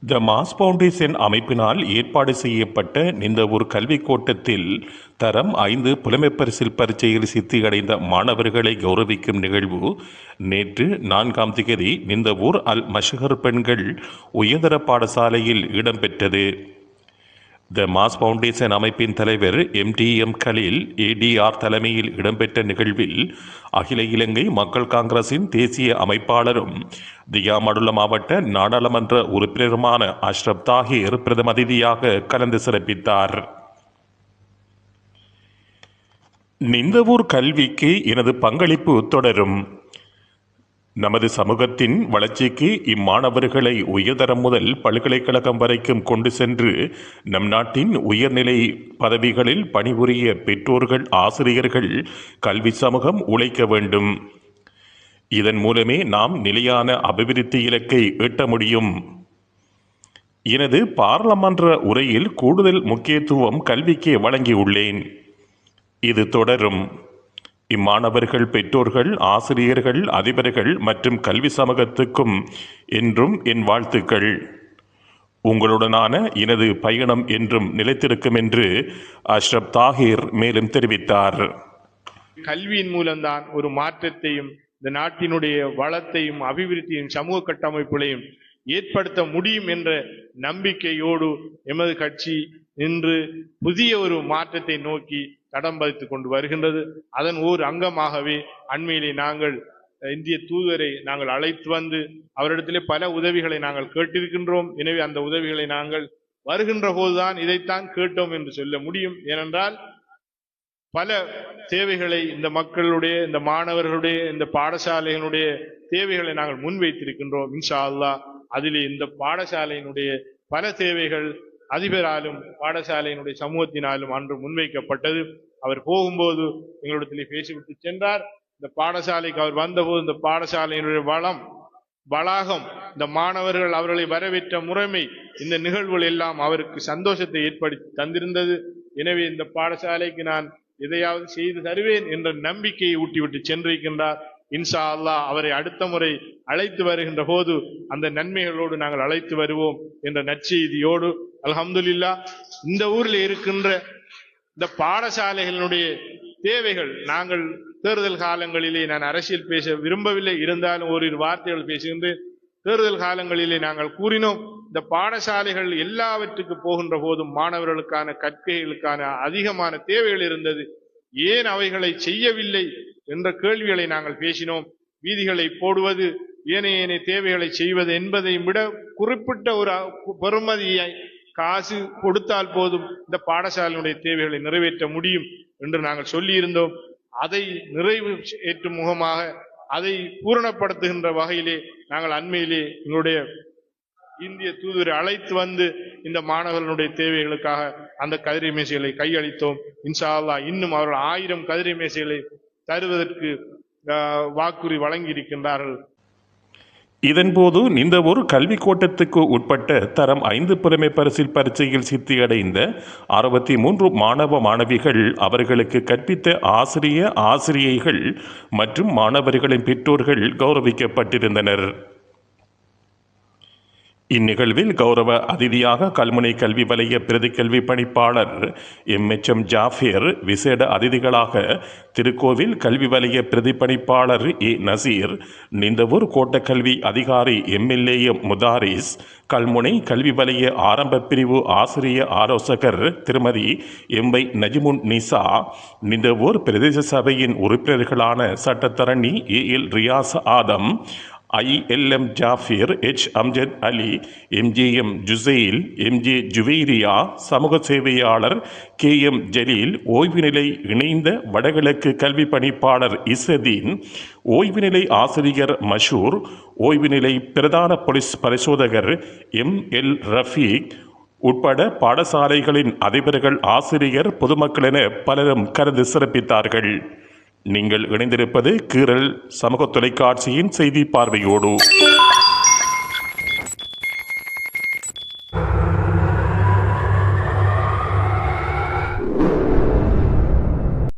The mass foundation அமைப்பினால் ஏற்பாடு செய்யப்பட்ட நிந்தவூர் கல்விக் கோட்டத்தில் தரம் 5 புலமைப்பரிசில் பரீட்சையில் சித்தியடைந்த மாணவர்களை கௌரவிக்கும் நிகழ்வு நேற்று 4ஆம் திகதி நிந்தவூர் அல் மஷ்ஹர் பெண்கள் உயர்தர பாடசாலையில் இடம்பெற்றது. த மாஸ் ஃபவுண்டேஷன் அமைப்பின் தலைவர் MTM கலீல் ADR தலைமையில் இடம்பெற்ற நிகழ்வில் அகில இலங்கை மக்கள் காங்கிரசின் தேசிய அமைப்பாளரும் தியாமடுல்ல மாவட்ட நாடாளுமன்ற உறுப்பினருமான அஷ்ரப் தாஹிர் பிரதம அதிதியாக கலந்து சிறப்பித்தார். நிந்தவூர் கல்விக்கு எனது பங்களிப்பு தொடரும். நமது சமூகத்தின் வளர்ச்சிக்கு இம்மாணவர்களை உயர்தரம் முதல் பல்கலைக்கழகம் வரைக்கும் கொண்டு சென்று நம் நாட்டின் உயர்நிலை பதவிகளில் பணிபுரிய பெற்றோர்கள், ஆசிரியர்கள், கல்வி சமூகம் உழைக்க வேண்டும். இதன் மூலமே நாம் நிலையான அபிவிருத்தி இலக்கை எட்ட முடியும். எனது பாராளுமன்ற உரையில் கூடுதல் முக்கியத்துவம் கல்விக்கே வழங்கியுள்ளேன். இது தொடரும். இம்மாணவர்கள், பெற்றோர்கள், ஆசிரியர்கள், அதிபர்கள் மற்றும் கல்வி சமூகத்துக்கும் என்றும் என் வாழ்த்துக்கள். உங்களுடனான எனது பயணம் என்றும் நிலைத்திருக்கும் என்று அஷ்ரப் தாஹிர் மேலும் தெரிவித்தார். கல்வியின் மூலம்தான் ஒரு மாற்றத்தையும் இந்த நாட்டினுடைய வளத்தையும் அபிவிருத்தியும் சமூக கட்டமைப்புகளையும் ஏற்படுத்த முடியும் என்ற நம்பிக்கையோடு எமது கட்சி இன்று புதிய ஒரு மாற்றத்தை நோக்கி தடம் பதித்துக் கொண்டு வருகின்றது. அதன் ஓர் அங்கமாகவே அண்மையிலே நாங்கள் இந்திய தூதரை நாங்கள் அழைத்து வந்து அவரிடத்திலே பல உதவிகளை நாங்கள் கேட்டிருக்கின்றோம். எனவே அந்த உதவிகளை நாங்கள் வருகின்ற போதுதான் இதைத்தான் கேட்டோம் என்று சொல்ல முடியும். ஏனென்றால் பல தேவைகளை இந்த மக்களுடைய, இந்த மாணவர்களுடைய, இந்த பாடசாலைகளுடைய தேவைகளை நாங்கள் முன்வைத்திருக்கின்றோம். இன்ஷா அல்லாஹ் அதிலே இந்த பாடசாலையினுடைய பல தேவைகள் அதிபராலும் பாடசாலையினுடைய சமூகத்தினாலும் அன்று முன்வைக்கப்பட்டது. அவர் போகும்போது எங்களிடத்திலே பேசிவிட்டு சென்றார். இந்த பாடசாலைக்கு அவர் வந்தபோது இந்த பாடசாலையினுடைய வளாகம், இந்த மாணவர்கள் அவர்களை வரவேற்ற முறைமை, இந்த நிகழ்வுகள் எல்லாம் அவருக்கு சந்தோஷத்தை ஏற்படுத்தி தந்திருந்தது. எனவே இந்த பாடசாலைக்கு நான் எதையாவது செய்து தருவேன் என்ற நம்பிக்கையை ஊட்டிவிட்டு சென்றிருக்கின்றார். இன்ஷா அல்லாஹ் அவரை அடுத்த முறை அழைத்து வருகின்ற போது அந்த நன்மைகளோடு நாங்கள் அழைத்து வருவோம் என்ற நற்செய்தியோடு அல்ஹம்துலில்லாஹ் இந்த ஊரில் இருக்கின்ற இந்த பாடசாலைகளுடைய தேவைகள், நாங்கள் தேர்தல் காலங்களிலே, நான் அரசியல் பேச விரும்பவில்லை, இருந்தாலும் ஓரிரு வார்த்தைகள் பேசுகின்றேன். தேர்தல் காலங்களிலே நாங்கள் கூறினோம், இந்த பாடசாலைகள் எல்லாவற்றுக்கு போகின்ற போதும் மாணவர்களுக்கான கற்கைகளுக்கான அதிகமான தேவைகள் இருந்தது. ஏன் அவைகளை செய்யவில்லை என்ற கேள்விகளை நாங்கள் பேசினோம். வீதிகளை போடுவது, ஏனைய தேவைகளை செய்வது என்பதை விட குறிப்பிட்ட ஒரு பெறுமதியை காசு கொடுத்தால் போதும் இந்த பாடசாலையினுடைய தேவைகளை நிறைவேற்ற முடியும் என்று நாங்கள் சொல்லியிருந்தோம். அதை நிறைவேற்றும் முகமாக, அதை பூரணப்படுத்துகின்ற வகையிலே நாங்கள் அண்மையிலே எங்களுடைய இந்திய தூதரை அழைத்து வந்து இந்த மாணவர்களுடைய தேவைகளுக்காக அந்த கதிரை மேசைகளை கையளித்தோம். இன்ஷா அல்லாஹ் இன்னும் அவர்கள் 1000 கதிரை மேசைகளை தருவதற்கு வாக்குறுதி வழங்கி இருக்கின்றார்கள். இதன்போது நிந்தவூர் கல்விக் கோட்டத்துக்கு உட்பட்ட தரம் 5 புலமை பரிசில் பரீட்சையில் சித்தியடைந்த 63 மாணவ மாணவிகள், அவர்களுக்கு கற்பித்த ஆசிரியைகள் மற்றும் மாணவர்களின் பெற்றோர்கள் கௌரவிக்கப்பட்டிருந்தனர். இந்நிகழ்வில் கௌரவ அதிதியாக கல்முனை கல்வி வலய பிரதி கல்வி பணிப்பாளர் MHM ஜாஃபிர், விசேட அதிதிகளாக திருக்கோவில் கல்வி வலய பிரதி பணிப்பாளர் A நசீர், நிந்தவூர் கோட்ட கல்வி அதிகாரி MLA முதாரிஸ், கல்முனை கல்வி வலய ஆரம்ப பிரிவு ஆசிரிய ஆலோசகர் திருமதி MY நஜிமுன் நிசா, நிந்தவூர் பிரதேச சபையின் உறுப்பினர்களான சட்டத்தரணி AL Riyaz Adam, ILM Jafir, H Amjad அலி, MJM ஜுசைல், MJ ஜுவேரியா, சமூக சேவையாளர் KM ஜலீல், ஓய்வு நிலை இணைந்த வடகிழக்கு கல்வி பணிப்பாளர் இசதீன், ஓய்வு நிலை ஆசிரியர் மஷூர், ஓய்வு நிலை பிரதான போலீஸ் பரிசோதகர் ML ரஃபீக் உட்பட பாடசாலைகளின் அதிபர்கள், ஆசிரியர், பொதுமக்கள் என பலரும் கலந்து சிறப்பித்தார்கள். நீங்கள் இணைந்திருப்பது கீரல் சமூக தொலைக்காட்சியின் செய்தி பார்வையோடு.